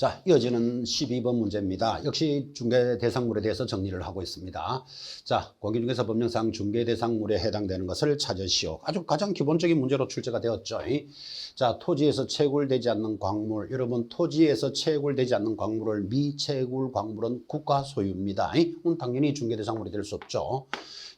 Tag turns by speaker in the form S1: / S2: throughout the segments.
S1: 자, 이어지는 12번 문제입니다. 역시 중개대상물에 대해서 정리를 하고 있습니다. 자, 공인중개사 법령상 중개대상물에 해당되는 것을 찾으시오. 아주 가장 기본적인 문제로 출제가 되었죠. 자, 토지에서 채굴되지 않는 광물. 여러분, 토지에서 채굴되지 않는 광물을 미채굴 광물은 국가 소유입니다. 당연히 중개대상물이 될 수 없죠.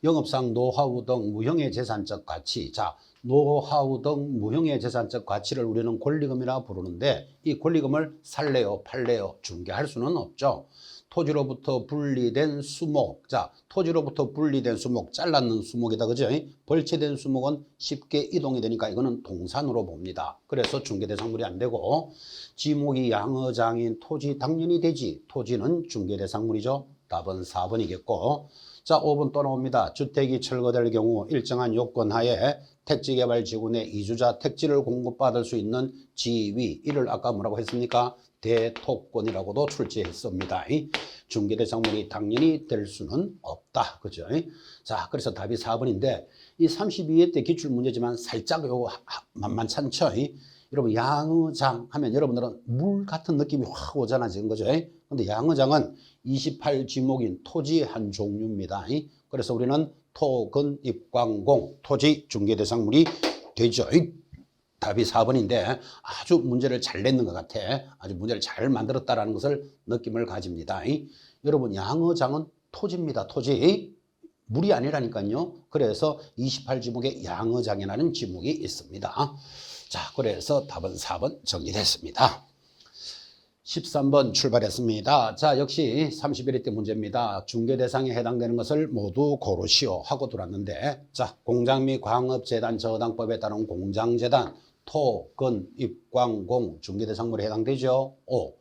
S1: 영업상 노하우 등 무형의 재산적 가치. 자, 노하우 등 무형의 재산적 가치를 우리는 권리금이라 부르는데 이 권리금을 살래요, 팔래요, 중개할 수는 없죠. 토지로부터 분리된 수목. 자, 토지로부터 분리된 수목, 잘랐는 수목이다, 그죠? 벌채된 수목은 쉽게 이동이 되니까 이거는 동산으로 봅니다. 그래서 중개대상물이 안 되고, 지목이 양어장인 토지 당연히 되지. 토지는 중개대상물이죠. 답은 4번이겠고. 자, 5번 또 나옵니다. 주택이 철거될 경우 일정한 요건 하에 택지개발지구 내 이주자 택지를 공급받을 수 있는 지위, 이를 아까 뭐라고 했습니까? 대토권이라고도 출제했습니다. 중개대상물이 당연히 될 수는 없다. 그죠? 자, 그래서 답이 4번인데 이 32회 때 기출문제지만 살짝 요거 만만찮죠? 여러분, 양어장 하면 여러분들은 물 같은 느낌이 확 오잖아, 지금, 그죠? 근데 양어장은 28지목인 토지의 한 종류입니다. 그래서 우리는 토, 근, 입, 광, 공, 토지 중개대상물이 되죠. 답이 4번인데 아주 문제를 잘 냈는 것 같아. 아주 문제를 잘 만들었다라는 것을 느낌을 가집니다. 여러분, 양어장은 토지입니다. 토지. 물이 아니라니까요. 그래서 28지목에 양어장이라는 지목이 있습니다. 자, 그래서 답은 4번 정리됐습니다. 13번 출발했습니다. 자, 역시 31회 때 문제입니다. 중개대상에 해당되는 것을 모두 고르시오 하고 들어왔는데, 자, 공장 및 광업재단 저당법에 따른 공장재단, 토, 근, 입, 광, 공, 중개대상물에 해당되죠. 5.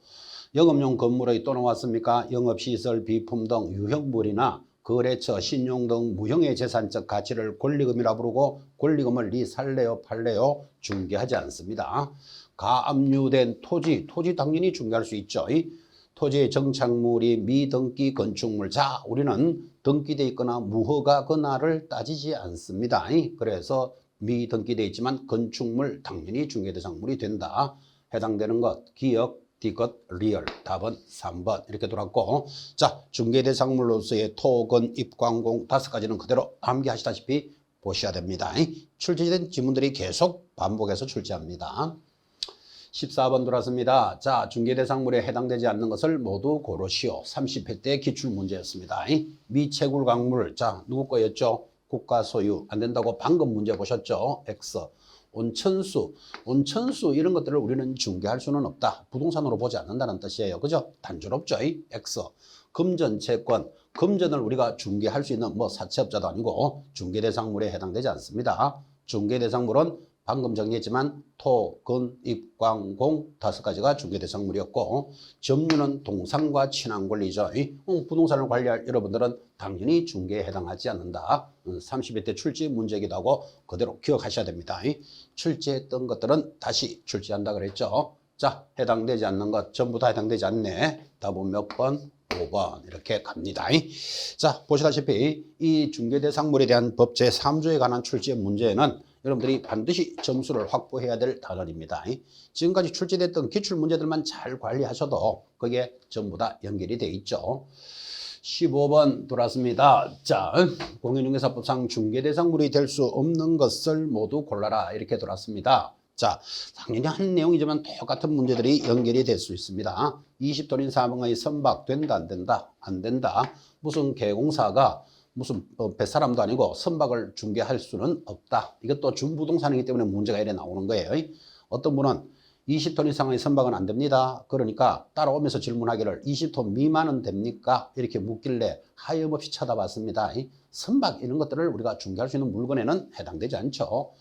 S1: 영업용 건물의 또 나왔습니까? 영업시설, 비품 등 유형물이나 거래처, 신용 등 무형의 재산적 가치를 권리금이라 부르고 권리금을 니 살래요, 팔래요? 중개하지 않습니다. 가압류된 토지 당연히 중개할 수 있죠. 토지의 정착물이 미등기 건축물. 자, 우리는 등기되어 있거나 무허가거나를 따지지 않습니다. 그래서 미등기되어 있지만 건축물 당연히 중개대상물이 된다. 해당되는 것, 기억, D것, 리얼. 답은 3번 이렇게 돌았고, 자, 중개대상물로서의 토, 근, 입, 광, 공 5가지는 그대로 암기하시다시피 보셔야 됩니다. 출제된 지문들이 계속 반복해서 출제합니다. 14번 들어왔습니다. 자, 중개대상물에 해당되지 않는 것을 모두 고르시오. 30회 때 기출문제였습니다. 미채굴 광물, 자, 누구 거였죠? 국가 소유. 안 된다고 방금 문제 보셨죠? X. 온천수 이런 것들을 우리는 중개할 수는 없다. 부동산으로 보지 않는다는 뜻이에요. 그죠? 단조롭죠? X. 금전 채권, 금전을 우리가 중개할 수 있는 뭐 사채업자도 아니고 중개대상물에 해당되지 않습니다. 중개대상물은 방금 정리했지만 토, 근, 입, 광, 공 5가지가 중개대상물이었고, 점유는 동산과 친환권리죠. 부동산을 관리할 여러분들은 당연히 중개에 해당하지 않는다. 30회 때 출제 문제이기도 하고 그대로 기억하셔야 됩니다. 출제했던 것들은 다시 출제한다 그랬죠. 자, 해당되지 않는 것 전부 다 해당되지 않네. 답은 몇 번? 5번 이렇게 갑니다. 자, 보시다시피 이 중개대상물에 대한 법 제3조에 관한 출제 문제는 여러분들이 반드시 점수를 확보해야 될 단원입니다. 지금까지 출제됐던 기출문제들만 잘 관리하셔도 그게 전부 다 연결이 돼 있죠. 15번 돌았습니다. 자, 공인중개사법상 중개대상물이 될 수 없는 것을 모두 골라라 이렇게 돌았습니다. 자, 당연히 한 내용이지만 똑같은 문제들이 연결이 될 수 있습니다. 20돈인 사망의 선박 된다 안 된다? 안 된다. 무슨 개공사가 무슨 뱃사람도 아니고 선박을 중개할 수는 없다. 이것도 준부동산이기 때문에 문제가 이래 나오는 거예요. 어떤 분은 20톤 이상의 선박은 안 됩니다. 그러니까 따라오면서 질문하기를 20톤 미만은 됩니까? 이렇게 묻길래 하염없이 쳐다봤습니다. 선박 이런 것들을 우리가 중개할 수 있는 물건에는 해당되지 않죠.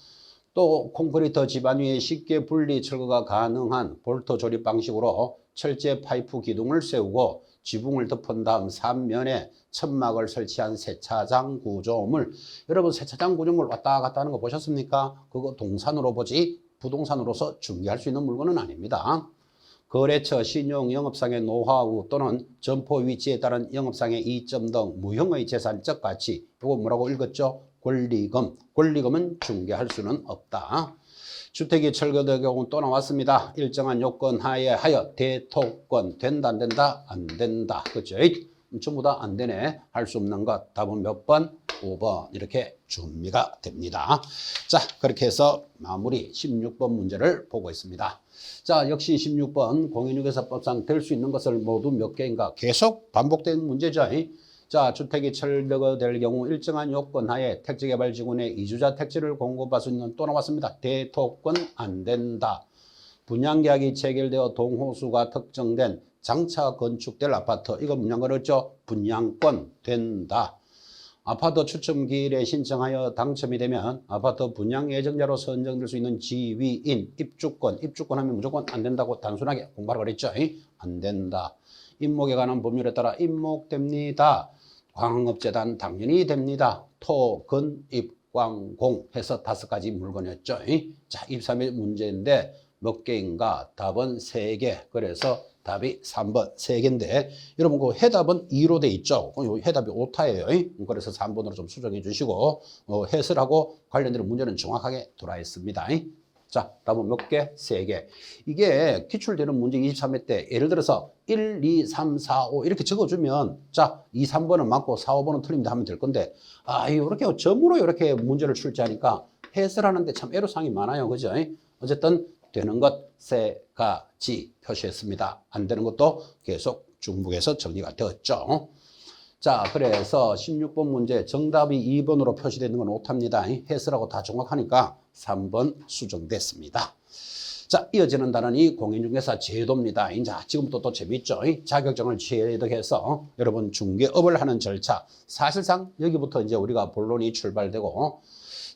S1: 또 콘크리트 지반 위에 쉽게 분리 철거가 가능한 볼트 조립 방식으로 철제 파이프 기둥을 세우고 지붕을 덮은 다음 3면에 천막을 설치한 세차장 구조물. 여러분, 세차장 구조물 왔다 갔다 하는 거 보셨습니까? 그거 동산으로 보지 부동산으로서 중개할 수 있는 물건은 아닙니다. 거래처, 신용, 영업상의 노하우 또는 점포 위치에 따른 영업상의 이점 등 무형의 재산적 가치. 이거 뭐라고 읽었죠? 권리금. 권리금은 중개할 수는 없다. 주택이 철거될 경우 또 나왔습니다. 일정한 요건 하여 대토권 된다 안 된다? 안 된다. 그렇죠? 전부 다 안 되네. 할 수 없는 것. 답은 몇 번? 5번. 이렇게 준비가 됩니다. 자, 그렇게 해서 마무리 16번 문제를 보고 있습니다. 자, 역시 16번 공인중개사법상 될 수 있는 것을 모두 몇 개인가? 계속 반복된 문제죠. 자, 주택이 철거될 경우 일정한 요건 하에 택지개발지구내 이주자 택지를 공급할 수 있는 또 나왔습니다. 대토권 안 된다. 분양계약이 체결되어 동호수가 특정된 장차 건축될 아파트, 이거 문양 걸었죠? 분양권 된다. 아파트 추첨기일에 신청하여 당첨이 되면 아파트 분양 예정자로 선정될 수 있는 지위인 입주권 하면 무조건 안 된다고 단순하게 공부하라고 그랬죠? 안 된다. 임목에 관한 법률에 따라 임목됩니다. 광업재단 당연히 됩니다. 토, 근, 입, 광, 공 해서 5가지 물건이었죠. 자, 23의 문제인데 몇 개인가? 답은 3개. 그래서 답이 3번 3개인데 여러분 그 해답은 2로 돼 있죠. 해답이 오타예요. 그래서 3번으로 좀 수정해 주시고 해설하고 관련된 문제는 정확하게 돌아 있습니다. 자, 답은 몇 개? 3개. 이게 기출되는 문제 23회 때 예를 들어서 1, 2, 3, 4, 5 이렇게 적어주면 자, 2, 3번은 맞고 4, 5번은 틀립니다 하면 될 건데 이렇게 점으로 이렇게 문제를 출제하니까 해설하는데 참 애로사항이 많아요. 그죠? 어쨌든 되는 것 3가지 표시했습니다. 안 되는 것도 계속 중복해서 정리가 되었죠. 자, 그래서 16번 문제 정답이 2번으로 표시되는 건 오타입니다. 해설하고 다 정확하니까 3번 수정됐습니다. 자, 이어지는 단원이 공인중개사 제도입니다. 자, 지금부터 또 재밌죠? 자격증을 취득해서 여러분 중개업을 하는 절차. 사실상 여기부터 이제 우리가 본론이 출발되고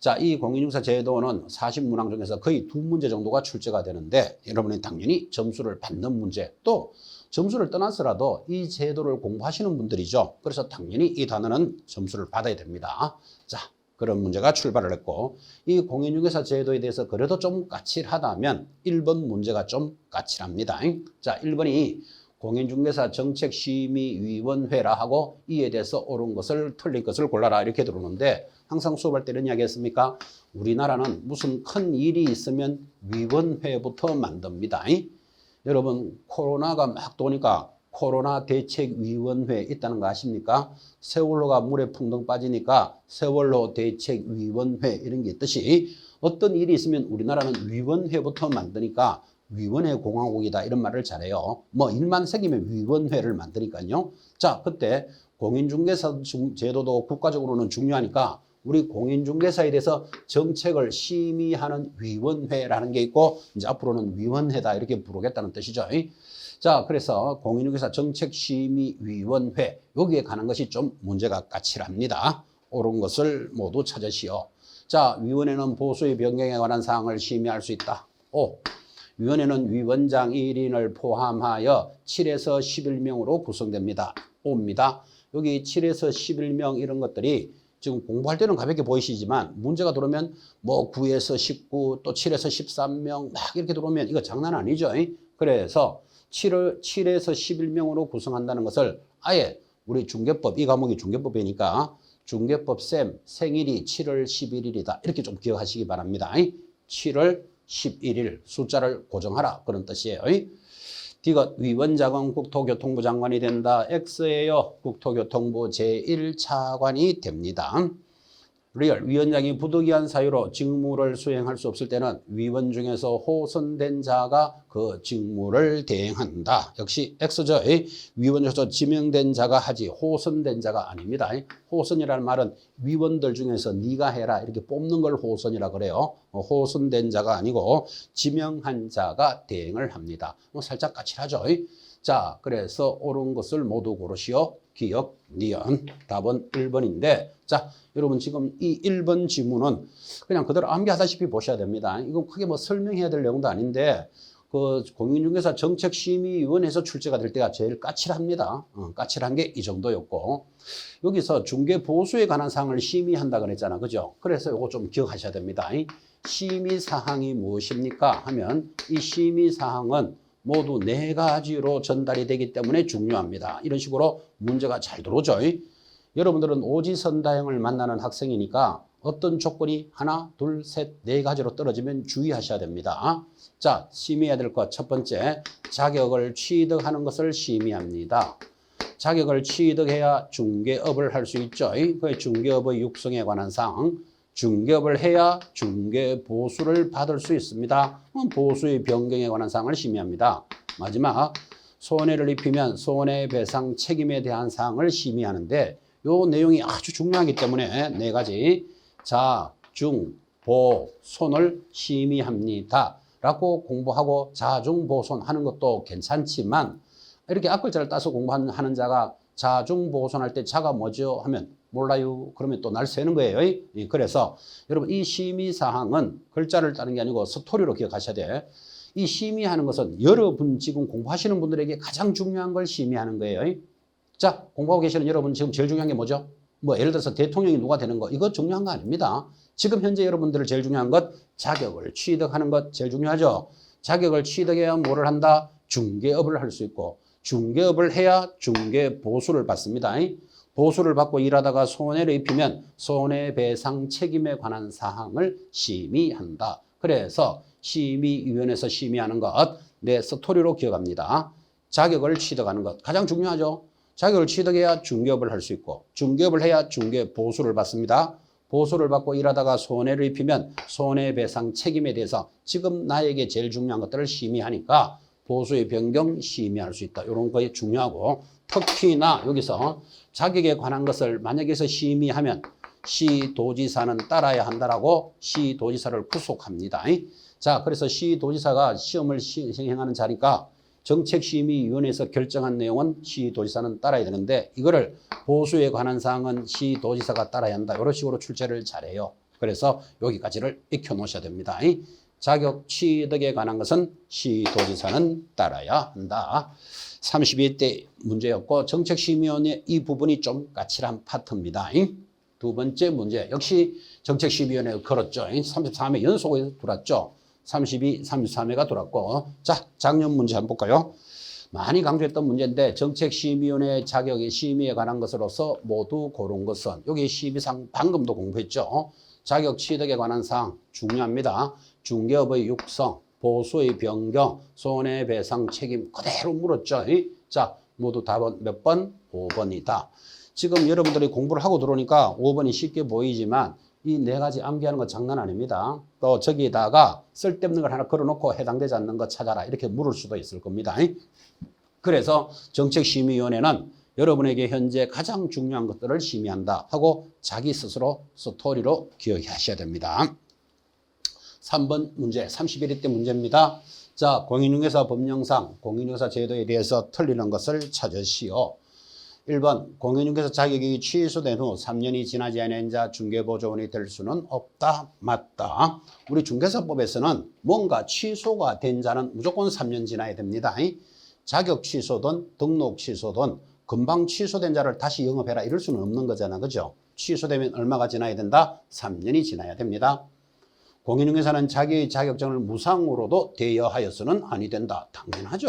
S1: 자, 이 공인중개사 제도는 40문항 중에서 거의 2문제 정도가 출제가 되는데 여러분이 당연히 점수를 받는 문제 또 점수를 떠나서라도 이 제도를 공부하시는 분들이죠. 그래서 당연히 이 단어는 점수를 받아야 됩니다. 자, 그런 문제가 출발을 했고 이 공인중개사 제도에 대해서 그래도 좀 까칠하다면 1번 문제가 좀 까칠합니다. 자, 1번이 공인중개사 정책심의위원회라 하고 이에 대해서 옳은 것을 틀린 것을 골라라 이렇게 들어오는데 항상 수업할 때 이런 이야기 했습니까? 우리나라는 무슨 큰 일이 있으면 위원회부터 만듭니다. 여러분 코로나가 막 도니까 코로나 대책위원회 있다는 거 아십니까? 세월호가 물에 풍덩 빠지니까 세월호 대책위원회 이런 게 있듯이 어떤 일이 있으면 우리나라는 위원회부터 만드니까 위원회 공화국이다 이런 말을 잘해요. 뭐 일만 생기면 위원회를 만드니까요. 자, 그때 공인중개사 제도도 국가적으로는 중요하니까 우리 공인중개사에 대해서 정책을 심의하는 위원회라는 게 있고 이제 앞으로는 위원회다 이렇게 부르겠다는 뜻이죠. 자, 그래서 공인중개사 정책심의위원회 여기에 관한 것이 좀 문제가 까칠합니다. 옳은 것을 모두 찾으시오. 자, 위원회는 보수의 변경에 관한 사항을 심의할 수 있다. 5. 위원회는 위원장 1인을 포함하여 7에서 11명으로 구성됩니다. 5입니다. 여기 7에서 11명 이런 것들이 지금 공부할 때는 가볍게 보이시지만 문제가 들어오면 뭐 9에서 19 또 7에서 13명 막 이렇게 들어오면 이거 장난 아니죠. 그래서 7에서 11명으로 구성한다는 것을 아예 우리 중개법 이 과목이 중개법이니까 중개법 쌤 생일이 7월 11일이다 이렇게 좀 기억하시기 바랍니다. 7월 11일 숫자를 고정하라 그런 뜻이에요. D가 위원장은 국토교통부 장관이 된다. X예요. 국토교통부 제1차관이 됩니다. 리얼 위원장이 부득이한 사유로 직무를 수행할 수 없을 때는 위원 중에서 호선된 자가 그 직무를 대행한다. 역시 X죠. 위원 중에서 지명된 자가 하지 호선된 자가 아닙니다. 호선이라는 말은 위원들 중에서 네가 해라 이렇게 뽑는 걸 호선이라 그래요. 호선된 자가 아니고 지명한 자가 대행을 합니다. 살짝 까칠하죠. 자, 그래서 옳은 것을 모두 고르시오. 기억, 니은. 답은 1번인데 자, 여러분 지금 이 1번 지문은 그냥 그대로 암기하다시피 보셔야 됩니다. 이건 크게 뭐 설명해야 될 내용도 아닌데 그 공인중개사 정책심의위원회에서 출제가 될 때가 제일 까칠합니다. 까칠한 게 이 정도였고 여기서 중개보수에 관한 사항을 심의한다 그랬잖아. 그죠? 그래서 이거 좀 기억하셔야 됩니다. 심의사항이 무엇입니까? 하면 이 심의사항은 모두 4가지로 전달이 되기 때문에 중요합니다. 이런 식으로 문제가 잘 들어오죠. 여러분들은 오지선다형을 만나는 학생이니까 어떤 조건이 하나, 둘, 셋, 네 가지로 떨어지면 주의하셔야 됩니다. 자, 심의해야 될 것 첫 번째, 자격을 취득하는 것을 심의합니다. 자격을 취득해야 중개업을 할 수 있죠. 그 중개업의 육성에 관한 사항, 중개업을 해야 중개보수를 받을 수 있습니다. 보수의 변경에 관한 사항을 심의합니다. 마지막, 손해를 입히면 손해배상 책임에 대한 사항을 심의하는데 이 내용이 아주 중요하기 때문에 네 가지 자, 중, 보, 손을 심의합니다. 라고 공부하고 자, 중, 보, 손 하는 것도 괜찮지만 이렇게 앞글자를 따서 공부하는 자가 자, 중, 보, 손 할 때 자가 뭐죠? 하면 몰라요. 그러면 또 날 새는 거예요. 그래서 여러분 이 심의사항은 글자를 따는 게 아니고 스토리로 기억하셔야 돼. 이 심의하는 것은 여러분 지금 공부하시는 분들에게 가장 중요한 걸 심의하는 거예요. 자, 공부하고 계시는 여러분 지금 제일 중요한 게 뭐죠? 뭐 예를 들어서 대통령이 누가 되는 거 이거 중요한 거 아닙니다. 지금 현재 여러분들 제일 중요한 것 자격을 취득하는 것 제일 중요하죠. 자격을 취득해야 뭐를 한다? 중개업을 할 수 있고 중개업을 해야 중개보수를 받습니다. 보수를 받고 일하다가 손해를 입히면 손해배상 책임에 관한 사항을 심의한다. 그래서 심의위원회에서 심의하는 것, 내 스토리로 기억합니다. 자격을 취득하는 것, 가장 중요하죠. 자격을 취득해야 중개업을 할 수 있고 중개업을 해야 중개보수를 받습니다. 보수를 받고 일하다가 손해를 입히면 손해배상 책임에 대해서 지금 나에게 제일 중요한 것들을 심의하니까 보수의 변경 심의할 수 있다. 이런 거에 중요하고 특히나 여기서 자격에 관한 것을 만약에서 심의하면 시도지사는 따라야 한다라고 시도지사를 구속합니다. 자, 그래서 시도지사가 시험을 시행하는 자리니까 정책심의위원회에서 결정한 내용은 시도지사는 따라야 되는데 이거를 보수에 관한 사항은 시도지사가 따라야 한다. 이런 식으로 출제를 잘해요. 그래서 여기까지를 익혀 놓으셔야 됩니다. 자격 취득에 관한 것은 시도지사는 따라야 한다. 32대 문제였고 정책심의위원회 이 부분이 좀 까칠한 파트입니다. 두 번째 문제 역시 정책심의위원회 걸었죠. 33회 연속으로 들어왔죠. 32, 33회가 들어왔고 자 작년 문제 한번 볼까요? 많이 강조했던 문제인데 정책심의위원회 자격의 심의에 관한 것으로서 모두 고른 것은 여기 심의상 방금도 공부했죠. 자격 취득에 관한 사항 중요합니다. 중개업의 육성, 보수의 변경, 손해배상 책임 그대로 물었죠. 자, 모두 답은 몇 번? 5번이다. 지금 여러분들이 공부를 하고 들어오니까 5번이 쉽게 보이지만 이 네 가지 암기하는 거 장난 아닙니다. 또 저기다가 쓸데없는 걸 하나 걸어놓고 해당되지 않는 거 찾아라 이렇게 물을 수도 있을 겁니다. 그래서 정책심의위원회는 여러분에게 현재 가장 중요한 것들을 심의한다 하고 자기 스스로 스토리로 기억하셔야 됩니다. 3번 문제 31회 때 문제입니다. 자, 공인중개사 법령상 공인중개사 제도에 대해서 틀리는 것을 찾으시오. 1번 공인중개사 자격이 취소된 후 3년이 지나지 않은 자 중개보조원이 될 수는 없다. 맞다. 우리 중개사법에서는 뭔가 취소가 된 자는 무조건 3년 지나야 됩니다. 자격 취소든 등록 취소든 금방 취소된 자를 다시 영업해라 이럴 수는 없는 거잖아. 그죠? 취소되면 얼마가 지나야 된다? 3년이 지나야 됩니다. 공인중개사는 자기의 자격증을 무상으로도 대여하여서는 아니 된다. 당연하죠.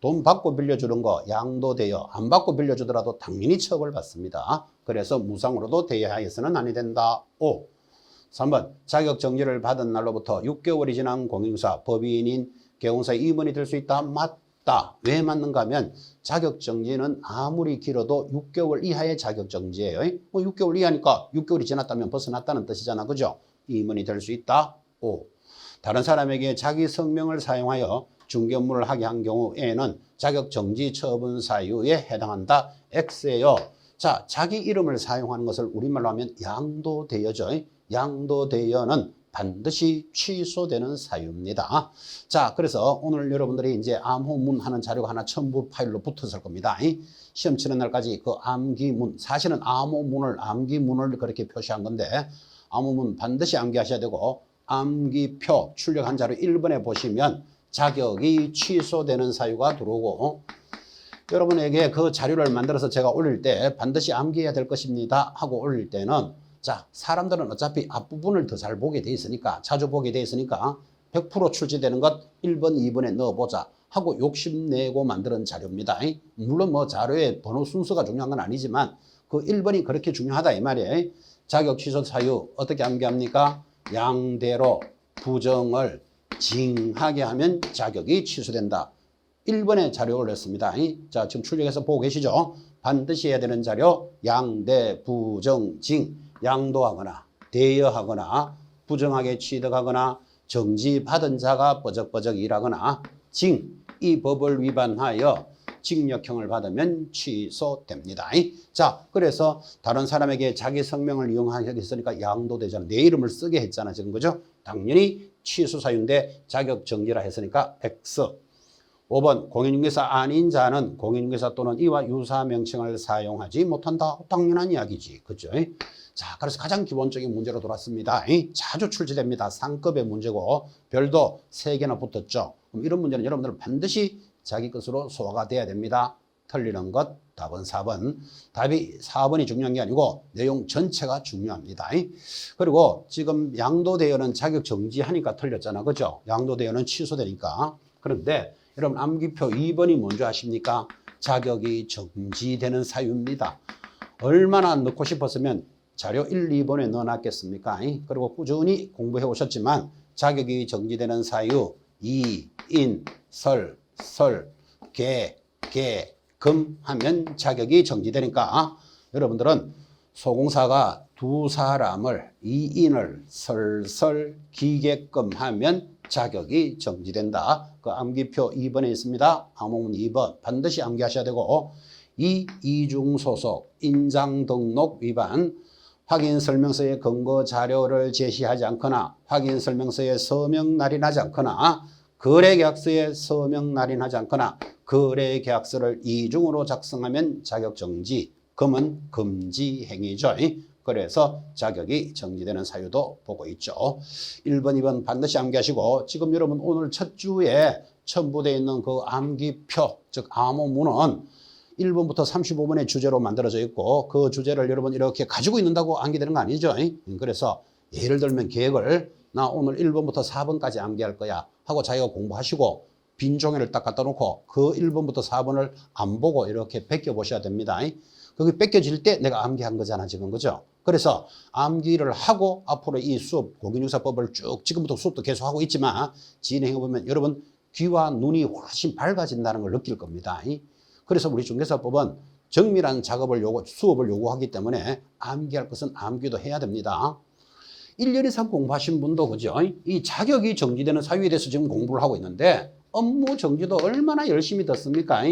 S1: 돈 받고 빌려주는 거 양도대여 안 받고 빌려주더라도 당연히 처벌받습니다. 그래서 무상으로도 대여하여서는 아니 된다. 5. 3번 자격정지를 받은 날로부터 6개월이 지난 공인중개사 법인인 개공사의 임원이 될 수 있다. 맞다. 왜 맞는가 하면 자격정지는 아무리 길어도 6개월 이하의 자격정지예요. 6개월 이하니까 6개월이 지났다면 벗어났다는 뜻이잖아. 그죠? 임원이 될 수 있다. 5. 다른 사람에게 자기 성명을 사용하여 중개 업무를 하게 한 경우에는 자격정지 처분 사유에 해당한다. X예요. 자, 자기 이름을 사용하는 것을 우리말로 하면 양도대여죠. 양도대여는 반드시 취소되는 사유입니다. 자, 그래서 오늘 여러분들이 이제 암호문 하는 자료가 하나 첨부 파일로 붙었을 겁니다. 시험 치는 날까지 그 암기문, 사실은 암기문을 그렇게 표시한 건데 암호문 반드시 암기하셔야 되고 암기표 출력한 자료 1번에 보시면 자격이 취소되는 사유가 들어오고 여러분에게 그 자료를 만들어서 제가 올릴 때 반드시 암기해야 될 것입니다 하고 올릴 때는 자 사람들은 어차피 앞부분을 더 잘 보게 돼 있으니까 자주 보게 돼 있으니까 100% 출제되는 것 1번 2번에 넣어보자 하고 욕심내고 만드는 자료입니다. 물론 뭐 자료의 번호 순서가 중요한 건 아니지만 그 1번이 그렇게 중요하다 이 말이에요. 자격 취소 사유 어떻게 암기합니까? 양대로 부정을 징하게 하면 자격이 취소된다. 1번에 자료 올렸습니다. 자, 지금 출력해서 보고 계시죠? 반드시 해야 되는 자료 양대 부정 징 양도하거나 대여하거나 부정하게 취득하거나 정지받은 자가 버적버적 일하거나 징 이 법을 위반하여 징역형을 받으면 취소됩니다. 자, 그래서 다른 사람에게 자기 성명을 이용하겠으니까 양도되잖아. 내 이름을 쓰게 했잖아. 지금 그죠? 당연히 취소 사유인데 자격 정지라 했으니까 X. 5번 공인중개사 아닌 자는 공인중개사 또는 이와 유사 명칭을 사용하지 못한다. 당연한 이야기지. 그죠? 자, 그래서 가장 기본적인 문제로 돌았습니다. 자주 출제됩니다. 상급의 문제고 별도 3개나 붙었죠. 그럼 이런 문제는 여러분들은 반드시 자기 것으로 소화가 돼야 됩니다. 틀리는 것 답은 4번. 답이 4번이 중요한 게 아니고 내용 전체가 중요합니다. 그리고 지금 양도대여는 자격 정지하니까 틀렸잖아. 그죠? 양도대여는 취소되니까. 그런데 여러분 암기표 2번이 뭔지 아십니까? 자격이 정지되는 사유입니다. 얼마나 넣고 싶었으면 자료 1, 2번에 넣어놨겠습니까? 그리고 꾸준히 공부해 오셨지만 자격이 정지되는 사유 이, 인, 설, 개, 금 하면 자격이 정지되니까 여러분들은 소공사가 두 사람을 이인을 기계금 하면 자격이 정지된다. 그 암기표 2번에 있습니다. 암호문 2번 반드시 암기하셔야 되고 이중소속 인장등록 위반 확인설명서에 근거 자료를 제시하지 않거나 확인설명서에 서명 날인하지 않거나 거래계약서에 서명 날인하지 않거나 거래계약서를 이중으로 작성하면 자격정지, 금은 금지행위죠. 그래서 자격이 정지되는 사유도 보고 있죠. 1번, 2번 반드시 암기하시고 지금 여러분 오늘 첫 주에 첨부되어 있는 그 암기표, 즉 암호문은 1번부터 35번의 주제로 만들어져 있고 그 주제를 여러분 이렇게 가지고 있는다고 암기되는 거 아니죠. 그래서 예를 들면 계획을 나 오늘 1번부터 4번까지 암기할 거야 하고 자기가 공부하시고 빈 종이를 딱 갖다 놓고 그 1번부터 4번을 안 보고 이렇게 베껴 보셔야 됩니다. 그게 뺏겨질 때 내가 암기한 거잖아 지금 그죠? 그래서 암기를 하고 앞으로 이 수업 공인중개사법을 쭉 지금부터 수업도 계속 하고 있지만 진행해 보면 여러분 귀와 눈이 훨씬 밝아진다는 걸 느낄 겁니다. 그래서 우리 중개사법은 정밀한 작업을 수업을 요구하기 때문에 암기할 것은 암기도 해야 됩니다. 1년 이상 공부하신 분도 그죠? 이 자격이 정지되는 사유에 대해서 지금 공부를 하고 있는데 업무 정지도 얼마나 열심히 듣습니까?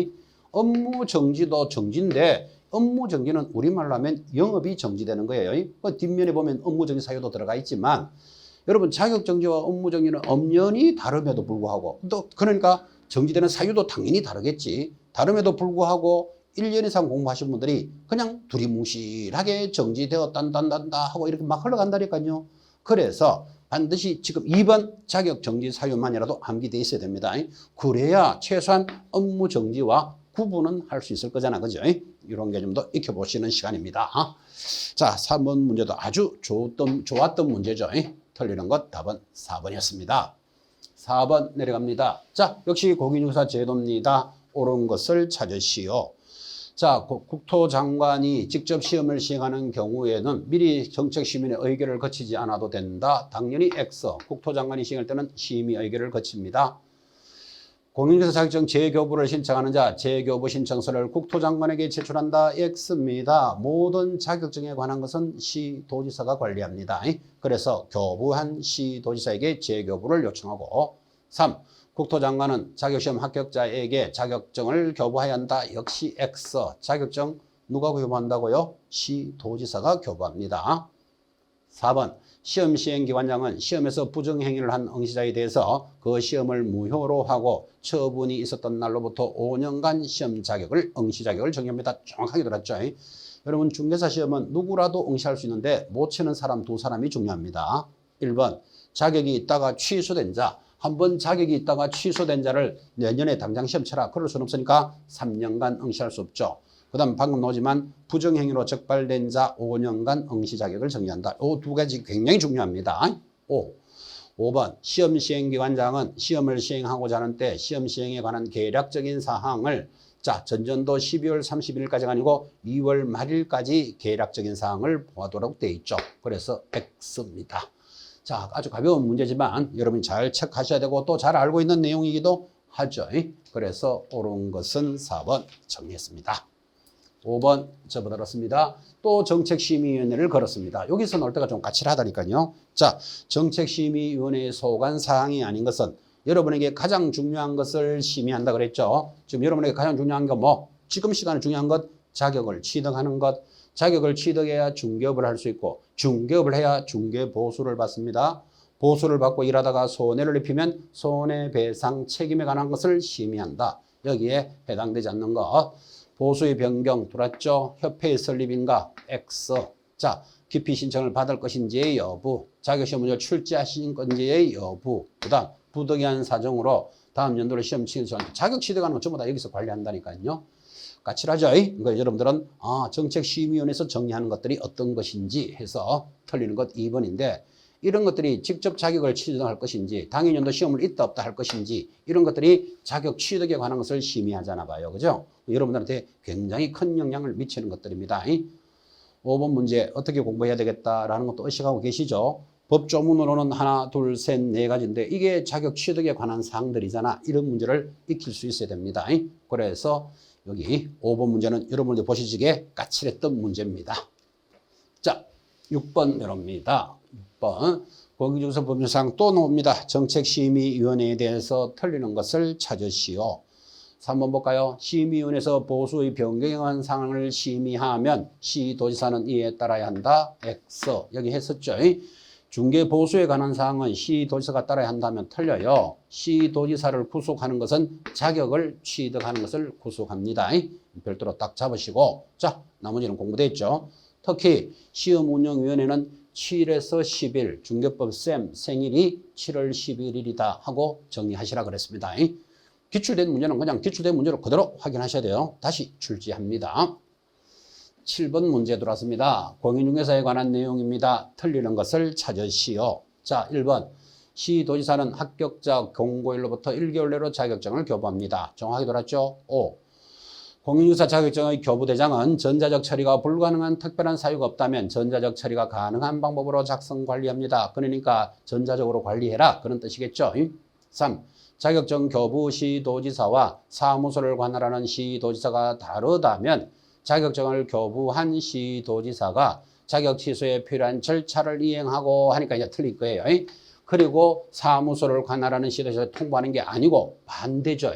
S1: 업무 정지도 정지인데 업무 정지는 우리말로 하면 영업이 정지되는 거예요. 그 뒷면에 보면 업무 정지 사유도 들어가 있지만 여러분 자격 정지와 업무 정지는 엄연히 다름에도 불구하고 또 그러니까 정지되는 사유도 당연히 다르겠지. 다름에도 불구하고 1년 이상 공부하신 분들이 그냥 두리뭉실하게 정지되었단단단다 하고 이렇게 막 흘러간다니까요. 그래서 반드시 지금 2번 자격 정지 사유만이라도 암기되어 있어야 됩니다. 그래야 최소한 업무 정지와 구분은 할 수 있을 거잖아. 그죠? 이런 개념도 익혀보시는 시간입니다. 자, 3번 문제도 아주 좋았던 문제죠. 틀리는 것 답은 4번이었습니다. 4번 내려갑니다. 자, 역시 공인중개사 제도입니다. 옳은 것을 찾으시오. 자, 국토장관이 직접 시험을 시행하는 경우에는 미리 정책시민의 의결을 거치지 않아도 된다. 당연히 X. 국토장관이 시행할 때는 심의 의결을 거칩니다. 공인중개사 자격증 재교부를 신청하는 자, 재교부 신청서를 국토장관에게 제출한다. X입니다. 모든 자격증에 관한 것은 시도지사가 관리합니다. 그래서 교부한 시도지사에게 재교부를 요청하고 3. 국토장관은 자격시험 합격자에게 자격증을 교부해야 한다. 역시 X. 자격증 누가 교부한다고요? 시도지사가 교부합니다. 4번. 시험 시행기관장은 시험에서 부정행위를 한 응시자에 대해서 그 시험을 무효로 하고 처분이 있었던 날로부터 5년간 시험 자격을, 응시 자격을 정의합니다. 정확하게 들었죠? 여러분 중개사 시험은 누구라도 응시할 수 있는데 못 치는 사람 2사람이 중요합니다. 1번. 자격이 있다가 취소된 자. 한번 자격이 있다가 취소된 자를 내년에 당장 시험 쳐라. 그럴 수는 없으니까 3년간 응시할 수 없죠. 그 다음 방금 나오지만 부정행위로 적발된 자 5년간 응시 자격을 정의한다. 이 두 가지 굉장히 중요합니다. 5. 5번 시험 시행기관장은 시험을 시행하고자 하는 때 시험 시행에 관한 계략적인 사항을 자 전전도 12월 31일까지가 아니고 2월 말일까지 계략적인 사항을 보도록 되어 있죠. 그래서 X입니다. 자 아주 가벼운 문제지만 여러분이 잘 체크하셔야 되고 또 잘 알고 있는 내용이기도 하죠. 그래서 옳은 것은 4번 정리했습니다. 5번 접어들었습니다. 또 정책심의위원회를 걸었습니다. 여기서 넣을 때가 좀 까칠하다니까요. 자, 정책심의위원회에 속한 사항이 아닌 것은 여러분에게 가장 중요한 것을 심의한다 그랬죠. 지금 여러분에게 가장 중요한 건 뭐? 지금 시간에 중요한 것, 자격을 취득하는 것. 자격을 취득해야 중개업을 할 수 있고 중개업을 해야 중개보수를 받습니다. 보수를 받고 일하다가 손해를 입히면 손해배상 책임에 관한 것을 심의한다. 여기에 해당되지 않는 것. 보수의 변경 들어왔죠? 협회의 설립인가? X. 자, 기피 신청을 받을 것인지의 여부, 자격시험 문제를 출제하신 건지의 여부, 그 다음 부득이한 사정으로 다음 연도로 시험 취득, 자격 취득하는 건 전부 다 여기서 관리한다니까요. 까칠하죠? 그러니까 여러분들은 정책심의위원회에서 정리하는 것들이 어떤 것인지 해서 틀리는 것 2번인데 이런 것들이 직접 자격을 취득할 것인지 당일 연도 시험을 있다 없다 할 것인지 이런 것들이 자격 취득에 관한 것을 심의하잖아 봐요. 그죠? 여러분들한테 굉장히 큰 영향을 미치는 것들입니다. 5번 문제 어떻게 공부해야 되겠다라는 것도 의식하고 계시죠? 법조문으로는 하나, 둘, 셋, 네 가지인데 이게 자격 취득에 관한 사항들이잖아. 이런 문제를 익힐 수 있어야 됩니다. 그래서 여기 5번 문제는 여러분들 보시기에 까칠했던 문제입니다. 자, 6번 내려옵니다. 6번 공익중개사 법률상 또 나옵니다. 정책심의위원회에 대해서 틀리는 것을 찾으시오. 3번 볼까요? 심의위원회에서 보수의 변경에 관한 사항을 심의하면 시도지사는 이에 따라야 한다. X. 여기 했었죠. 중개보수에 관한 사항은 시도지사가 따라야 한다면 틀려요. 시도지사를 구속하는 것은 자격을 취득하는 것을 구속합니다. 별도로 딱 잡으시고 자 나머지는 공부되어 있죠. 특히 시험운영위원회는 7에서 10일 중개법 쌤 생일이 7월 11일이다 하고 정리하시라 그랬습니다. 기출된 문제는 그냥 기출된 문제로 그대로 확인하셔야 돼요. 다시 출제합니다. 7번 문제 들어왔습니다. 공인중개사에 관한 내용입니다. 틀리는 것을 찾으시오. 자, 1번. 시도지사는 합격자 공고일로부터 1개월 내로 자격증을 교부합니다. 정확하게 들었죠? 5. 공인중개사 자격증의 교부 대장은 전자적 처리가 불가능한 특별한 사유가 없다면 전자적 처리가 가능한 방법으로 작성 관리합니다. 그러니까 전자적으로 관리해라. 그런 뜻이겠죠? 3. 자격증 교부 시도지사와 사무소를 관할하는 시도지사가 다르다면 자격증을 교부한 시도지사가 자격 취소에 필요한 절차를 이행하고 하니까 이제 틀릴 거예요. 그리고 사무소를 관할하는 시도지사에 통보하는 게 아니고 반대죠.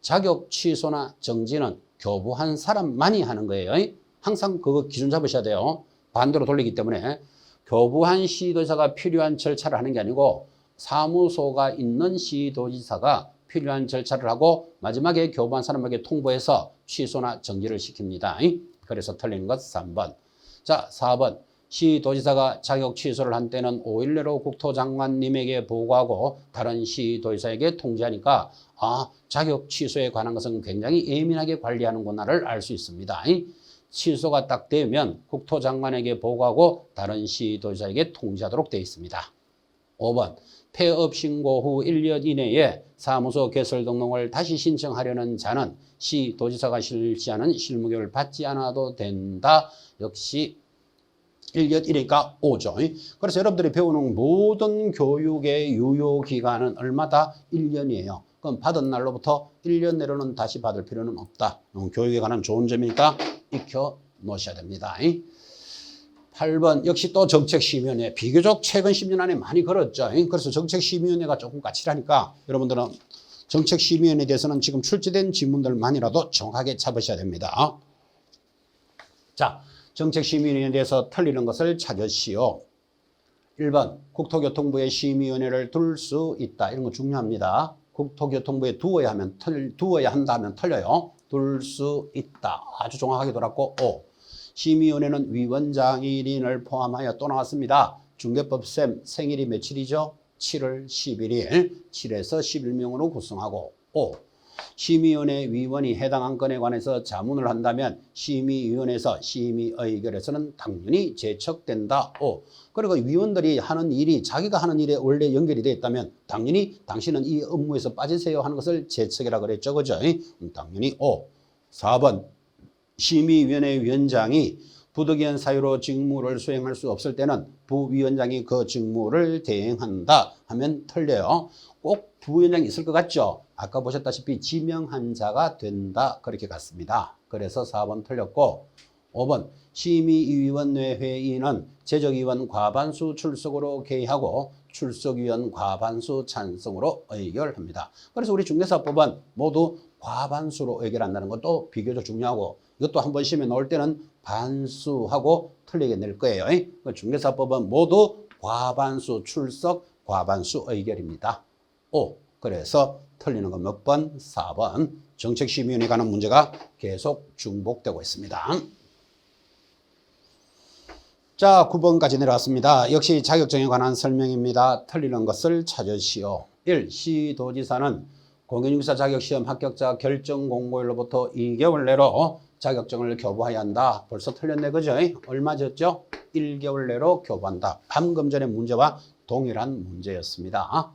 S1: 자격 취소나 정지는 교부한 사람만이 하는 거예요. 항상 그거 기준 잡으셔야 돼요. 반대로 돌리기 때문에 교부한 시도지사가 필요한 절차를 하는 게 아니고 사무소가 있는 시도지사가 필요한 절차를 하고 마지막에 교부한 사람에게 통보해서 취소나 정지를 시킵니다. 그래서 틀린 것 3번. 자, 4번. 시도지사가 자격 취소를 한 때는 5일 내로 국토장관님에게 보고하고 다른 시도지사에게 통지하니까 자격 취소에 관한 것은 굉장히 예민하게 관리하는구나를 알 수 있습니다. 취소가 딱 되면 국토장관에게 보고하고 다른 시도지사에게 통지하도록 되어 있습니다. 5번. 폐업 신고 후 1년 이내에 사무소 개설 등록을 다시 신청하려는 자는 시도지사가 실시하는 실무교육을 받지 않아도 된다. 역시 1년 이니까 5죠. 그래서 여러분들이 배우는 모든 교육의 유효기간은 얼마다? 1년이에요. 그럼 받은 날로부터 1년 내로는 다시 받을 필요는 없다. 교육에 관한 좋은 점이니까 익혀 놓으셔야 됩니다. 8번 역시 또 정책심의위원회 비교적 최근 10년 안에 많이 걸었죠. 그래서 정책심의위원회가 조금 까칠하니까 여러분들은 정책심의위원회에 대해서는 지금 출제된 지문들만이라도 정확하게 잡으셔야 됩니다. 자, 정책심의위원회에 대해서 틀리는 것을 찾으시오. 1번 국토교통부의 심의위원회를 둘 수 있다. 이런 거 중요합니다. 국토교통부에 두어야 한다면 틀려요. 둘 수 있다. 아주 정확하게 돌았고 5. 심의위원회는 위원장일인을 포함하여 또 나왔습니다. 중개법쌤 생일이 며칠이죠? 7월 11일. 7에서 11명으로 구성하고 5. 심의위원회 위원이 해당 건에 관해서 자문을 한다면 심의위원회에서 심의 의결에서는 당연히 제척된다. 5. 그리고 위원들이 하는 일이 자기가 하는 일에 원래 연결이 되어 있다면 당연히 당신은 이 업무에서 빠지세요 하는 것을 제척이라 그랬죠. 그죠? 당연히 5. 4번 심의위원회 위원장이 부득이한 사유로 직무를 수행할 수 없을 때는 부위원장이 그 직무를 대행한다 하면 틀려요. 꼭 부위원장이 있을 것 같죠? 아까 보셨다시피 지명한 자가 된다 그렇게 갔습니다. 그래서 4번 틀렸고 5번 심의위원회 회의는 재적위원 과반수 출석으로 개의하고 출석위원 과반수 찬성으로 의결합니다. 그래서 우리 중개사법은 모두 과반수로 의결한다는 것도 비교적 중요하고 이것도 한번 시험에 나올 때는 반수하고 틀리게 낼 거예요. 중개사법은 모두 과반수 출석, 과반수 의결입니다. 5. 그래서 틀리는 건 몇 번? 4번. 정책심의위원회에 관한 문제가 계속 중복되고 있습니다. 자, 9번까지 내려왔습니다. 역시 자격증에 관한 설명입니다. 틀리는 것을 찾으시오. 1. 시도지사는 공인중개사 자격시험 합격자 결정 공고일로부터 2개월 내로 자격증을 교부해야 한다. 벌써 틀렸네, 그죠? 얼마 졌죠? 1개월 내로 교부한다. 방금 전에 문제와 동일한 문제였습니다.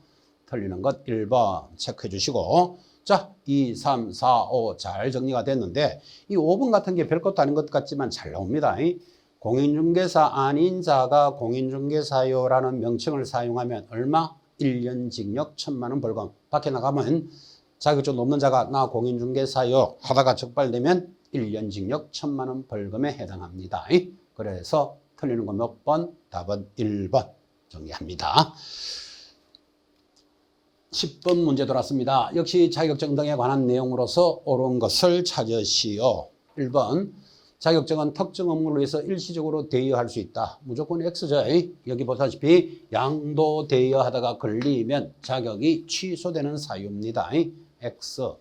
S1: 틀리는 것 1번 체크해 주시고 자, 2, 3, 4, 5 잘 정리가 됐는데 이 5번 같은 게 별것도 아닌 것 같지만 잘 나옵니다. 공인중개사 아닌 자가 공인중개사요라는 명칭을 사용하면 얼마? 1년 징역 1,000만 원 벌금. 밖에 나가면 자격증 없는 자가 나 공인중개사요 하다가 적발되면 1년 징역 1,000만 원 벌금에 해당합니다. 그래서 틀리는 건 몇 번? 답은 1번 정리합니다. 10번 문제 돌았습니다. 역시 자격증 등에 관한 내용으로서 옳은 것을 찾으시오. 1번 자격증은 특정 업무를 위해서 일시적으로 대여할 수 있다. 무조건 X죠. 여기 보다시피 양도 대여하다가 걸리면 자격이 취소되는 사유입니다. X.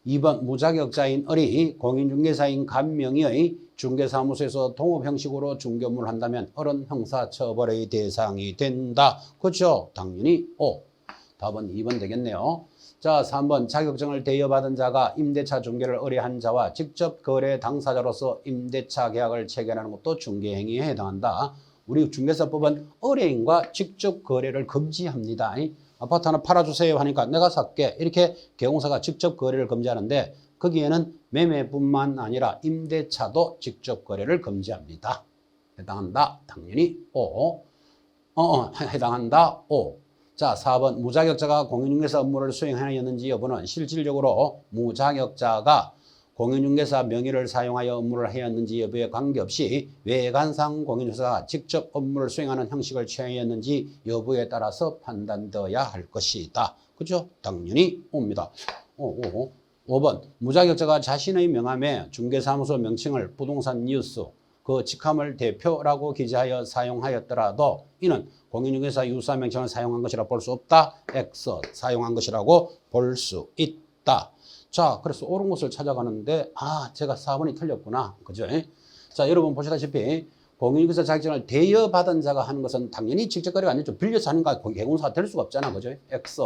S1: 2번 무자격자인 을이 공인중개사인 간명의 중개사무소에서 동업 형식으로 중개업무를 한다면 을은 형사처벌의 대상이 된다. 그렇죠? 당연히 O. 답은 2번 되겠네요. 자, 3번 자격증을 대여받은 자가 임대차 중개를 의뢰한 자와 직접 거래 당사자로서 임대차 계약을 체결하는 것도 중개행위에 해당한다. 우리 중개사법은 의뢰인과 직접 거래를 금지합니다. 아파트 하나 팔아주세요 하니까 내가 살게 이렇게 개공사가 직접 거래를 금지하는데 거기에는 매매뿐만 아니라 임대차도 직접 거래를 금지합니다. 해당한다. 당연히 O. 해당한다. O. 자, 4번 무자격자가 공인중개사 업무를 수행하였는지 여부는 실질적으로 무자격자가 공인중개사 명의를 사용하여 업무를 하였는지 여부에 관계없이 외관상 공인중개사가 직접 업무를 수행하는 형식을 취하였는지 여부에 따라서 판단되어야 할 것이다. 그죠? 당연히 옵니다. 5번 무자격자가 자신의 명함에 중개사무소 명칭을 부동산 뉴스 그 직함을 대표라고 기재하여 사용하였더라도 이는 공인중개사 유사 명칭을 사용한 것이라 볼 수 없다. X 사용한 것이라고 볼 수 있다. 자, 그래서 옳은 것을 찾아가는데 제가 4번이 틀렸구나. 그죠? 자, 여러분 보시다시피 공인중개사 자격증을 대여받은 자가 하는 것은 당연히 직접 거래가 아니죠. 빌려서 하는 거 개공사가 될 수가 없잖아. 그죠? X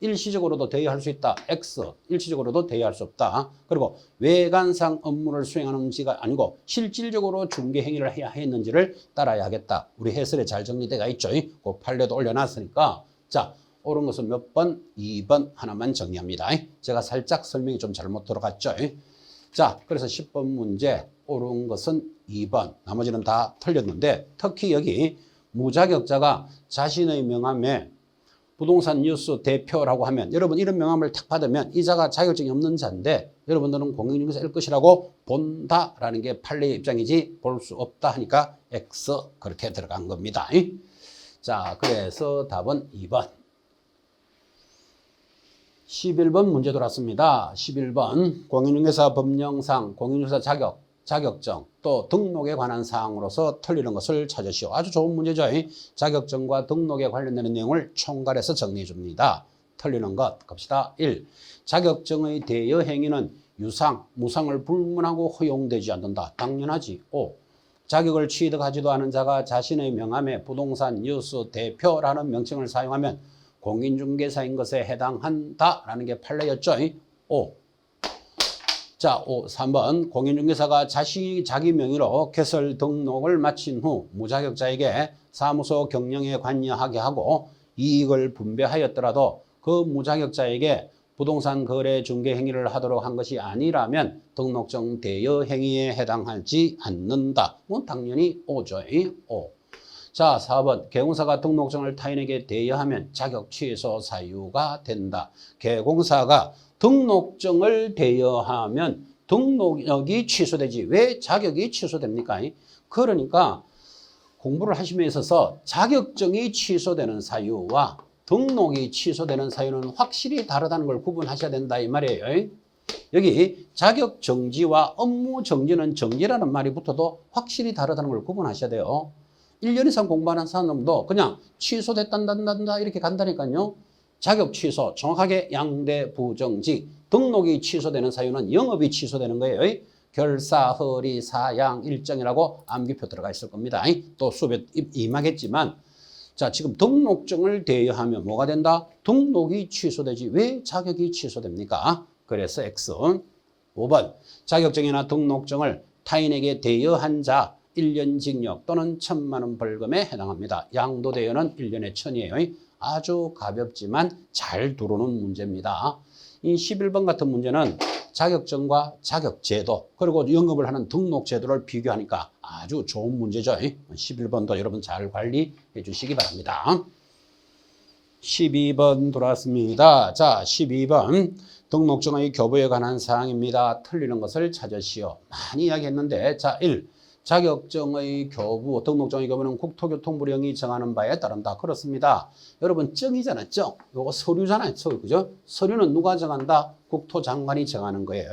S1: 일시적으로도 대여할 수 있다. X 일시적으로도 대여할 수 없다. 그리고 외관상 업무를 수행하는지가 아니고 실질적으로 중개 행위를 해야 했는지를 따라야 하겠다. 우리 해설에 잘 정리되어 있죠. 그 판례도 올려놨으니까 자, 옳은 것은 몇 번? 2번 하나만 정리합니다. 제가 살짝 설명이 좀 잘못 들어갔죠. 자, 그래서 10번 문제 옳은 것은 2번 나머지는 다 틀렸는데 특히 여기 무자격자가 자신의 명함에 부동산 뉴스 대표라고 하면 여러분 이런 명함을 탁 받으면 이 자가 자격증이 없는 자인데 여러분들은 공인중개사일 것이라고 본다라는 게 판례의 입장이지 볼 수 없다 하니까 X 그렇게 들어간 겁니다. 자, 그래서 답은 2번. 11번 문제 돌았습니다. 11번 공인중개사 법령상 공인중개사 자격증 또 등록에 관한 사항으로서 틀리는 것을 찾으시오. 아주 좋은 문제죠. 자격증과 등록에 관련되는 내용을 총괄해서 정리해 줍니다. 틀리는 것 갑시다. 1. 자격증의 대여 행위는 유상, 무상을 불문하고 허용되지 않는다. 당연하지. 5. 자격을 취득하지도 않은 자가 자신의 명함에 부동산 뉴스 대표라는 명칭을 사용하면 공인중개사인 것에 해당한다라는 게 판례였죠. O. 자, 3번 공인중개사가 자기 명의로 개설 등록을 마친 후 무자격자에게 사무소 경영에 관여하게 하고 이익을 분배하였더라도 그 무자격자에게 부동산 거래 중개 행위를 하도록 한 것이 아니라면 등록증 대여 행위에 해당하지 않는다. 당연히 O죠. O. 자, 4번 개공사가 등록증을 타인에게 대여하면 자격 취소 사유가 된다. 개공사가 등록증을 대여하면 등록이 취소되지 왜 자격이 취소됩니까? 그러니까 공부를 하심에 있어서 자격증이 취소되는 사유와 등록이 취소되는 사유는 확실히 다르다는 걸 구분하셔야 된다 이 말이에요. 여기 자격 정지와 업무 정지는 정지라는 말이 붙어도 확실히 다르다는 걸 구분하셔야 돼요. 1년 이상 공부하는 사람도 그냥 취소됐단다 이렇게 간다니까요. 자격 취소, 정확하게 양대 부정직, 등록이 취소되는 사유는 영업이 취소되는 거예요. 결사, 허리, 사양, 일정이라고 암기표 들어가 있을 겁니다. 또 수업에 임하겠지만 자, 지금 등록증을 대여하면 뭐가 된다? 등록이 취소되지 왜 자격이 취소됩니까? 그래서 X. 5번 자격증이나 등록증을 타인에게 대여한 자 1년 징역 또는 1,000만 원 벌금에 해당합니다. 양도 대여는 1년에 1,000이에요. 아주 가볍지만 잘 들어오는 문제입니다. 이 11번 같은 문제는 자격증과 자격제도 그리고 영업을 하는 등록제도를 비교하니까 아주 좋은 문제죠. 11번도 여러분 잘 관리해 주시기 바랍니다. 12번 들어왔습니다. 자, 12번 등록증의 교부에 관한 사항입니다. 틀리는 것을 찾으시오. 많이 이야기했는데 자, 1. 자격증의 교부, 등록증의 교부는 국토교통부령이 정하는 바에 따른다. 그렇습니다. 여러분, 증이잖아, 증. 요거 서류잖아요, 서류. 그죠? 서류는 누가 정한다? 국토장관이 정하는 거예요.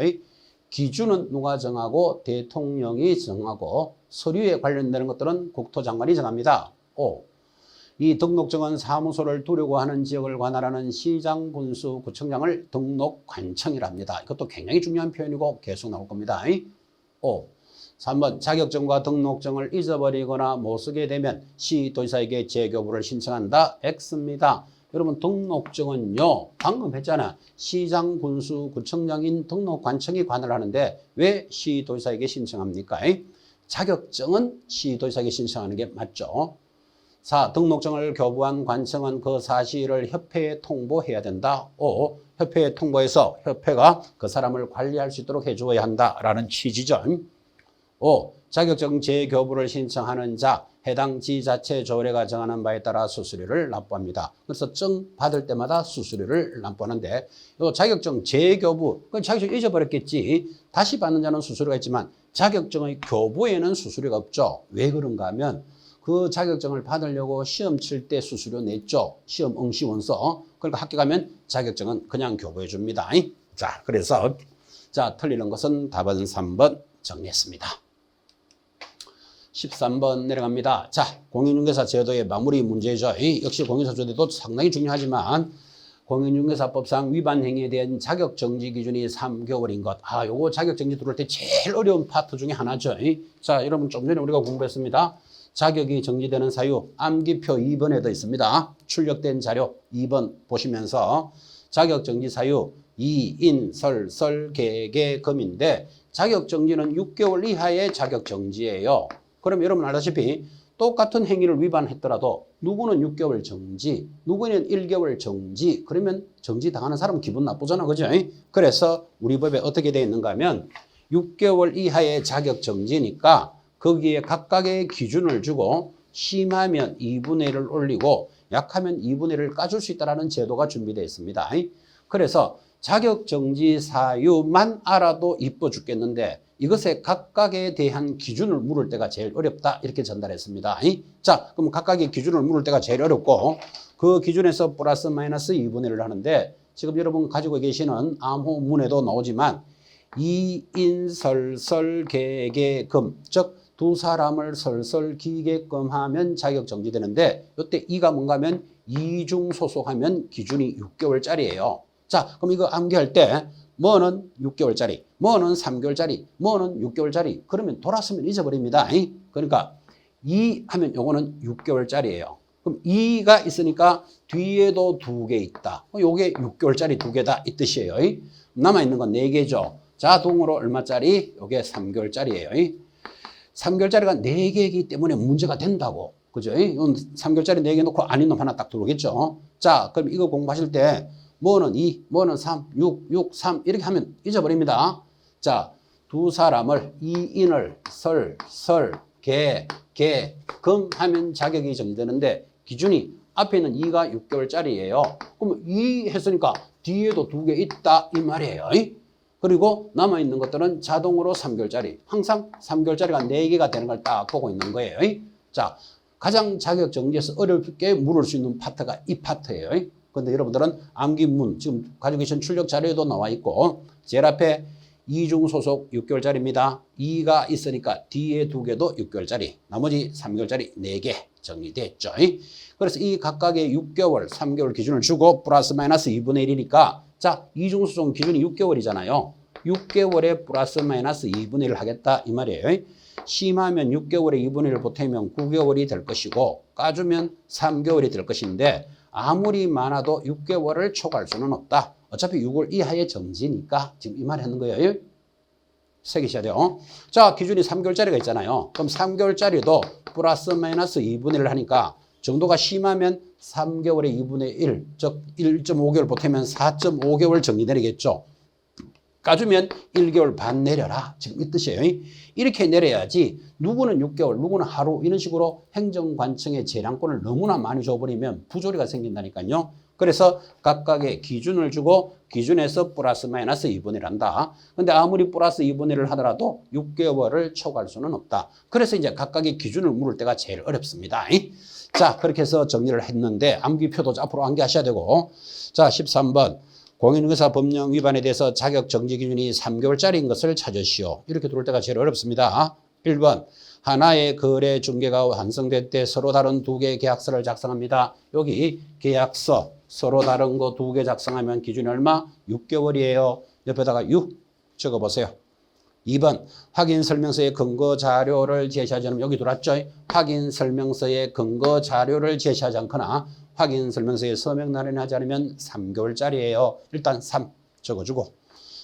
S1: 기준은 누가 정하고 대통령이 정하고 서류에 관련되는 것들은 국토장관이 정합니다. 5. 이 등록증은 사무소를 두려고 하는 지역을 관할하는 시장, 군수, 구청장을 등록관청이랍니다. 이것도 굉장히 중요한 표현이고 계속 나올 겁니다. 5. 3번 자격증과 등록증을 잊어버리거나 못 쓰게 되면 시도지사에게 재교부를 신청한다. X입니다. 여러분 등록증은요. 방금 했잖아. 시장, 군수, 구청장인 등록관청이 관할하는데 왜 시도지사에게 신청합니까? 자격증은 시도지사에게 신청하는 게 맞죠. 4. 등록증을 교부한 관청은 그 사실을 협회에 통보해야 된다. 5. 협회에 통보해서 협회가 그 사람을 관리할 수 있도록 해줘야 한다라는 취지죠. 5. 자격증 재교부를 신청하는 자, 해당 지자체 조례가 정하는 바에 따라 수수료를 납부합니다. 그래서 증 받을 때마다 수수료를 납부하는데 이 자격증 재교부, 자격증 잊어버렸겠지. 다시 받는 자는 수수료가 있지만 자격증의 교부에는 수수료가 없죠. 왜 그런가 하면 그 자격증을 받으려고 시험 칠 때 수수료 냈죠. 시험 응시 원서. 그러니까 학교 가면 자격증은 그냥 교부해 줍니다. 자, 그래서 자, 틀리는 것은 답은 3번 정리했습니다. 13번 내려갑니다. 자, 공인중개사 제도의 마무리 문제죠. 역시 공인중개사 제도도 상당히 중요하지만 공인중개사법상 위반 행위에 대한 자격정지 기준이 3개월인 것. 요거 자격정지 들어올 때 제일 어려운 파트 중에 하나죠. 자, 여러분 좀 전에 우리가 공부했습니다. 자격이 정지되는 사유 암기표 2번에도 있습니다. 출력된 자료 2번 보시면서 자격정지 사유 이인설설계계금인데 자격정지는 6개월 이하의 자격정지예요. 그럼 여러분 알다시피 똑같은 행위를 위반했더라도 누구는 6개월 정지, 누구는 1개월 정지. 그러면 정지 당하는 사람은 기분 나쁘잖아. 그죠? 그래서 우리 법에 어떻게 되어 있는가 하면 6개월 이하의 자격 정지니까 거기에 각각의 기준을 주고 심하면 2분의 1을 올리고 약하면 2분의 1을 까줄 수 있다는 제도가 준비되어 있습니다. 그래서 자격 정지 사유만 알아도 이뻐 죽겠는데 이것에 각각에 대한 기준을 물을 때가 제일 어렵다 이렇게 전달했습니다. 자, 그럼 각각의 기준을 물을 때가 제일 어렵고 그 기준에서 플러스 마이너스 2분의 1을 하는데 지금 여러분 가지고 계시는 암호문에도 나오지만 이인설설계계금 즉 두 사람을 설설기계금 하면 자격 정지되는데 이때 이가 뭔가 하면 이중 소속하면 기준이 6개월짜리예요. 자, 그럼 이거 암기할 때 뭐는 6개월짜리, 뭐는 3개월짜리, 뭐는 6개월짜리 그러면 돌았으면 잊어버립니다. 그러니까 이 하면 요거는 6개월짜리예요. 그럼 2가 있으니까 뒤에도 2개 있다. 요게 6개월짜리 2개다 이 뜻이에요. 남아있는 건 4개죠. 자동으로 얼마짜리? 요게 3개월짜리예요. 3개월짜리가 4개이기 때문에 문제가 된다고. 그죠? 이건 3개월짜리 4개 놓고 아닌 놈 하나 딱 들어오겠죠. 자, 그럼 이거 공부하실 때 뭐는 2, 뭐는 3, 6, 3 이렇게 하면 잊어버립니다. 자, 두 사람을 이인을 금 하면 자격이 정되는데 기준이 앞에 있는 2가 6개월짜리예요. 그럼 2 했으니까 뒤에도 2개 있다 이 말이에요. 그리고 남아있는 것들은 자동으로 3개월짜리. 항상 3개월짜리가 4개가 되는 걸 딱 보고 있는 거예요. 자, 가장 자격 정지에서 어렵게 물을 수 있는 파트가 이 파트예요. 근데 여러분들은 암기문 지금 가지고 계신 출력 자료에도 나와 있고 제일 앞에 이중 소속 6개월짜리입니다. 2가 있으니까 뒤에 2개도 6개월짜리, 나머지 3개월짜리 4개 정리됐죠. 그래서 이 각각의 6개월, 3개월 기준을 주고 플러스 마이너스 2분의 1이니까 자, 이중 소속 기준이 6개월이잖아요. 6개월에 플러스 마이너스 2분의 1을 하겠다 이 말이에요. 심하면 6개월에 2분의 1을 보태면 9개월이 될 것이고 까주면 3개월이 될 것인데 아무리 많아도 6개월을 초과할 수는 없다. 어차피 6월 이하의 정지니까 지금 이 말 하는 거예요. 새기셔야 돼요. 자, 기준이 3개월짜리가 있잖아요. 그럼 3개월짜리도 플러스 마이너스 2분의 1을 하니까 정도가 심하면 3개월에 2분의 1, 즉 1.5개월 보태면 4.5개월 정리 내리겠죠. 까주면 1개월 반 내려라. 지금 이 뜻이에요. 이렇게 내려야지 누구는 6개월, 누구는 하루 이런 식으로 행정관청의 재량권을 너무나 많이 줘버리면 부조리가 생긴다니까요. 그래서 각각의 기준을 주고 기준에서 플러스 마이너스 2분의 1을 한다. 근데 아무리 플러스 2분의 1을 하더라도 6개월을 초과할 수는 없다. 그래서 이제 각각의 기준을 물을 때가 제일 어렵습니다. 자, 그렇게 해서 정리를 했는데 암기표도 앞으로 암기하셔야 되고 자, 13번 공인중개사 법령 위반에 대해서 자격 정지 기준이 3개월짜리인 것을 찾으시오. 이렇게 들어올 때가 제일 어렵습니다. 1번 하나의 거래 중개가 완성될 때 서로 다른 2개의 계약서를 작성합니다. 여기 계약서 서로 다른 거 2개 작성하면 기준이 얼마? 6개월이에요. 옆에다가 6 적어보세요. 2번 확인 설명서의 근거 자료를 제시하지 않으면 여기 들어왔죠. 확인 설명서의 근거 자료를 제시하지 않거나 확인 설명서에 서명 날인하지 않으면 3개월짜리예요. 일단 3 적어주고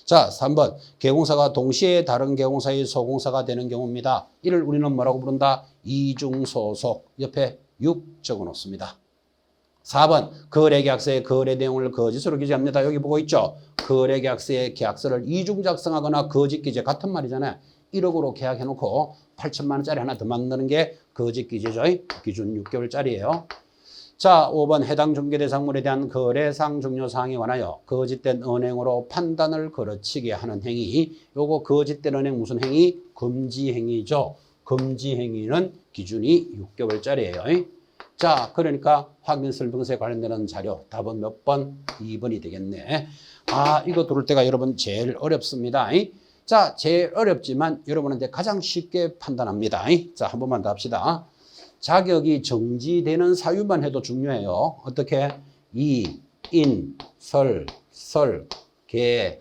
S1: 자, 3번 개공사가 동시에 다른 개공사의 소공사가 되는 경우입니다. 이를 우리는 뭐라고 부른다? 이중소속. 옆에 6 적어 놓습니다. 4번 거래계약서의 거래 내용을 거짓으로 기재합니다. 여기 보고 있죠? 거래계약서의 계약서를 이중 작성하거나 거짓 기재 같은 말이잖아요. 1억으로 계약해놓고 8천만 원짜리 하나 더 만드는 게 거짓 기재죠. 기준 6개월짜리예요. 자, 5번 해당 중개대상물에 대한 거래상 중요사항에 관하여 거짓된 은행으로 판단을 거르치게 하는 행위. 요거 거짓된 은행 무슨 행위? 금지행위죠. 금지행위는 기준이 6개월짜리예요. 자, 그러니까 확인설명서에 관련되는 자료 답은 몇 번? 2번이 되겠네. 아, 이거 들을 때가 여러분 제일 어렵습니다. 자, 제일 어렵지만 여러분한테 가장 쉽게 판단합니다. 자, 한 번만 더 합시다. 자격이 정지되는 사유만 해도 중요해요. 어떻게? 이, 인, 설, 개,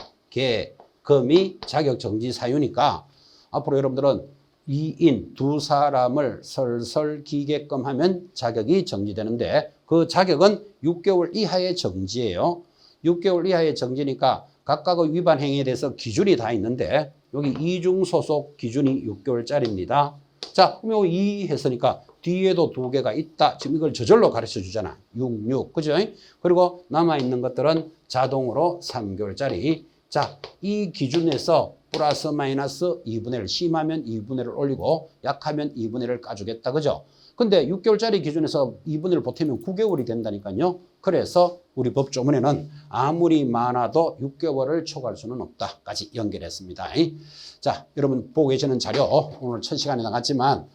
S1: 금이 자격 정지 사유니까 앞으로 여러분들은 이인 두 사람을 설설기게끔 하면 자격이 정지되는데 그 자격은 6개월 이하의 정지예요. 6개월 이하의 정지니까 각각의 위반 행위에 대해서 기준이 다 있는데 여기 이중소속 기준이 6개월짜리입니다. 자, 그럼 이 했으니까 뒤에도 2개가 있다. 지금 이걸 저절로 가르쳐 주잖아. 6. 그죠? 그리고 남아있는 것들은 자동으로 3개월짜리. 자, 이 기준에서 플러스 마이너스 2분의 1, 심하면 2분의 1을 올리고 약하면 2분의 1을 까주겠다. 그죠? 근데 6개월짜리 기준에서 2분의 1을 보태면 9개월이 된다니까요. 그래서 우리 법조문에는 아무리 많아도 6개월을 초과할 수는 없다까지 연결했습니다. 자, 여러분 보고 계시는 자료 오늘 1000시간이 나갔지만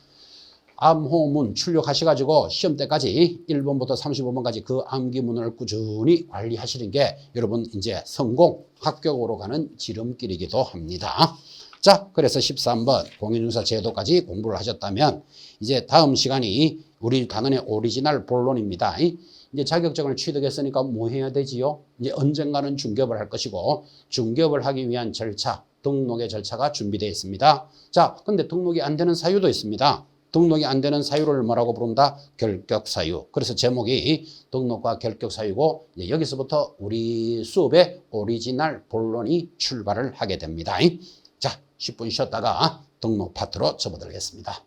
S1: 암호문 출력하셔가지고 시험 때까지 1번부터 35번까지 그 암기문을 꾸준히 관리하시는 게 여러분 이제 성공, 합격으로 가는 지름길이기도 합니다. 자, 그래서 13번 공인중개사 제도까지 공부를 하셨다면 이제 다음 시간이 우리 단원의 오리지널 본론입니다. 이제 자격증을 취득했으니까 뭐 해야 되지요? 이제 언젠가는 중개업을 할 것이고 중개업을 하기 위한 절차, 등록의 절차가 준비되어 있습니다. 자, 근데 등록이 안 되는 사유도 있습니다. 등록이 안 되는 사유를 뭐라고 부른다? 결격사유. 그래서 제목이 등록과 결격사유고 여기서부터 우리 수업의 오리지널 본론이 출발을 하게 됩니다. 자, 10분 쉬었다가 등록 파트로 접어들겠습니다.